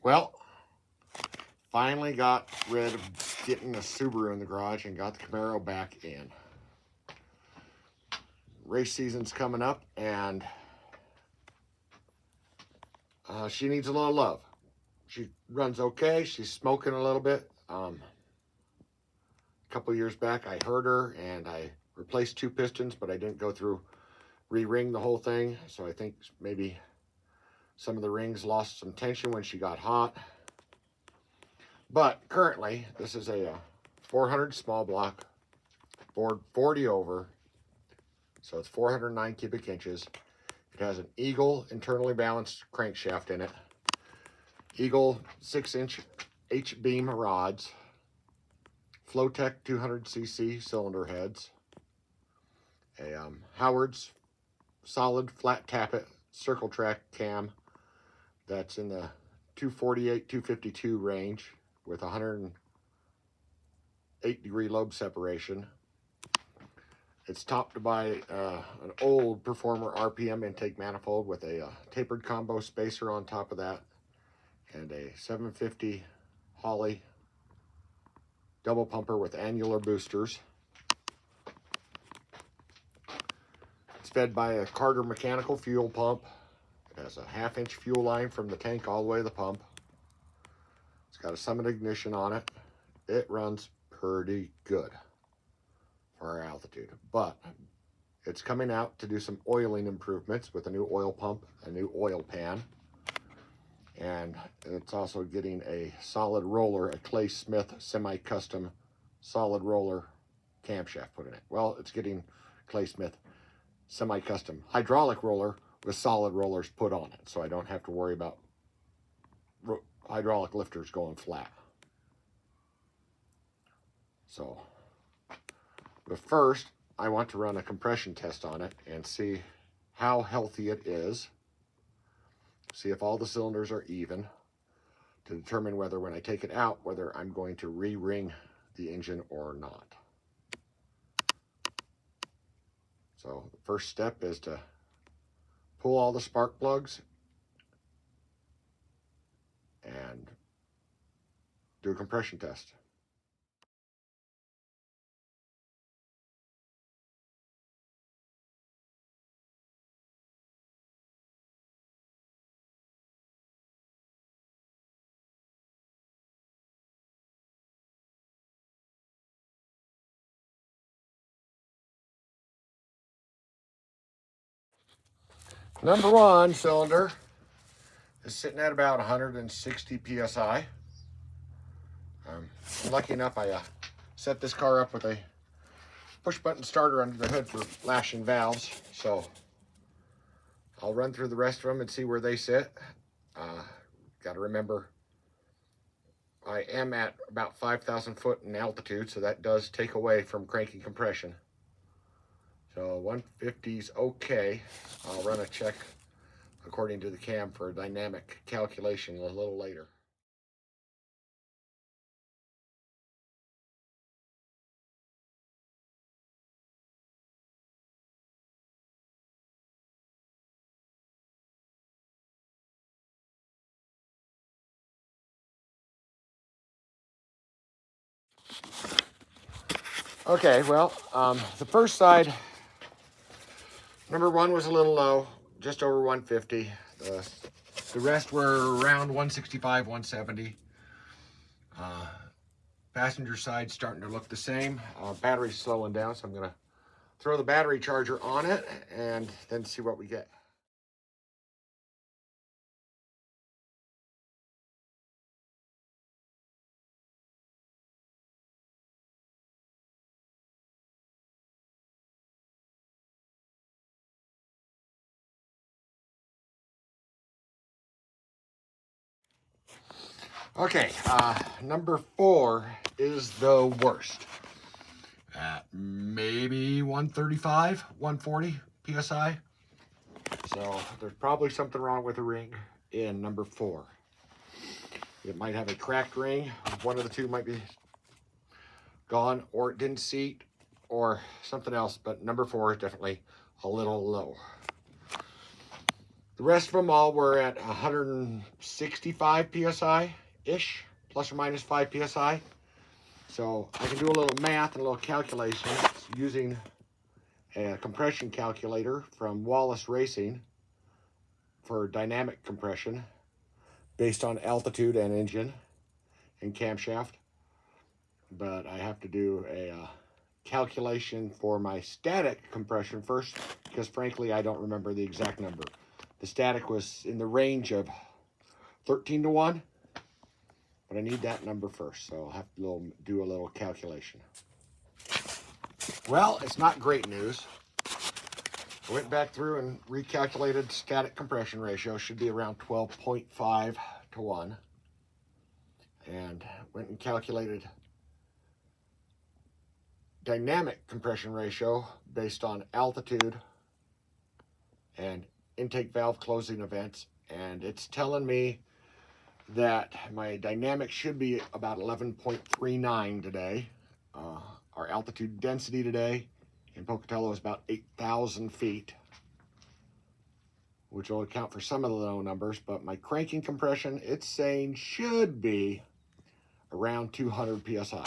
Well, finally got rid of getting a Subaru in the garage and got the Camaro back in. Race season's coming up, and she needs a little love. She runs okay. She's smoking a little bit. A couple years back, I hurt her, and I replaced 2 pistons, but I didn't go through re-ring the whole thing. So I think maybe some of the rings lost some tension when she got hot. But currently, this is a 400 small block, board 40 over, so it's 409 cubic inches. It has an Eagle internally balanced crankshaft in it, Eagle 6-inch H-beam rods, Flowtech 200cc cylinder heads, a Howard's solid flat tappet circle track cam that's in the 248-252 range with 108 degree lobe separation. It's topped by an old Performer RPM intake manifold with a tapered combo spacer on top of that, and a 750 Holley double pumper with annular boosters. It's fed by a Carter mechanical fuel pump. It has a 1/2-inch fuel line from the tank all the way to the pump. It's got a Summit ignition on it. It runs pretty good for our altitude, but it's coming out to do some oiling improvements with a new oil pump, a new oil pan, and it's also getting a solid roller, a Clay Smith semi-custom solid roller camshaft put in it. Well, it's getting Clay Smith semi-custom hydraulic roller with solid rollers put on it, so I don't have to worry about hydraulic lifters going flat. So, but first, I want to run a compression test on it and see how healthy it is. See if all the cylinders are even, to determine whether when I take it out, whether I'm going to re-ring the engine or not. So the first step is to pull all the spark plugs and do a compression test. Number 1 cylinder is sitting at about 160 psi. I'm lucky enough I set this car up with a push button starter under the hood for lashing valves, so I'll run through the rest of them and see where they sit. Got to remember I am at about 5,000 foot in altitude, so that does take away from cranking compression. So 150 is okay. I'll run a check according to the cam for a dynamic calculation a little later. Okay, well, the first side, number 1 was a little low, just over 150. The rest were around 165, 170. Passenger side starting to look the same. Battery's slowing down, so I'm going to throw the battery charger on it and then see what we get. Okay, number 4 is the worst. At maybe 135, 140 PSI. So there's probably something wrong with the ring in number 4. It might have a cracked ring. One of the two might be gone, or it didn't seat, or something else, but number 4 is definitely a little low. The rest of them all were at 165 psi-ish, plus or minus 5 psi. So I can do a little math and a little calculation using a compression calculator from Wallace Racing for dynamic compression based on altitude and engine and camshaft. But I have to do a calculation for my static compression first, because frankly I don't remember the exact number. The static was in the range of 13 to 1, but I need that number first, so I'll have to do a little calculation. Well, it's not great news. I went back through and recalculated static compression ratio. Should be around 12.5 to 1. And went and calculated dynamic compression ratio based on altitude and intake valve closing events. And it's telling me that my dynamic should be about 11.39 today. Our altitude density today in Pocatello is about 8,000 feet, which will account for some of the low numbers, but my cranking compression, it's saying should be around 200 psi.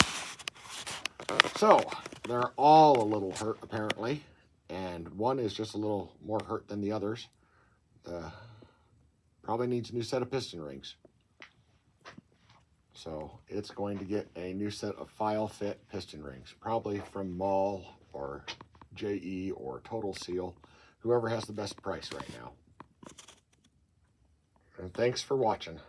So they're all a little hurt apparently, and one is just a little more hurt than the others. Probably needs a new set of piston rings. So it's going to get a new set of file fit piston rings, probably from Mall or JE or Total Seal, whoever has the best price right now. And thanks for watching.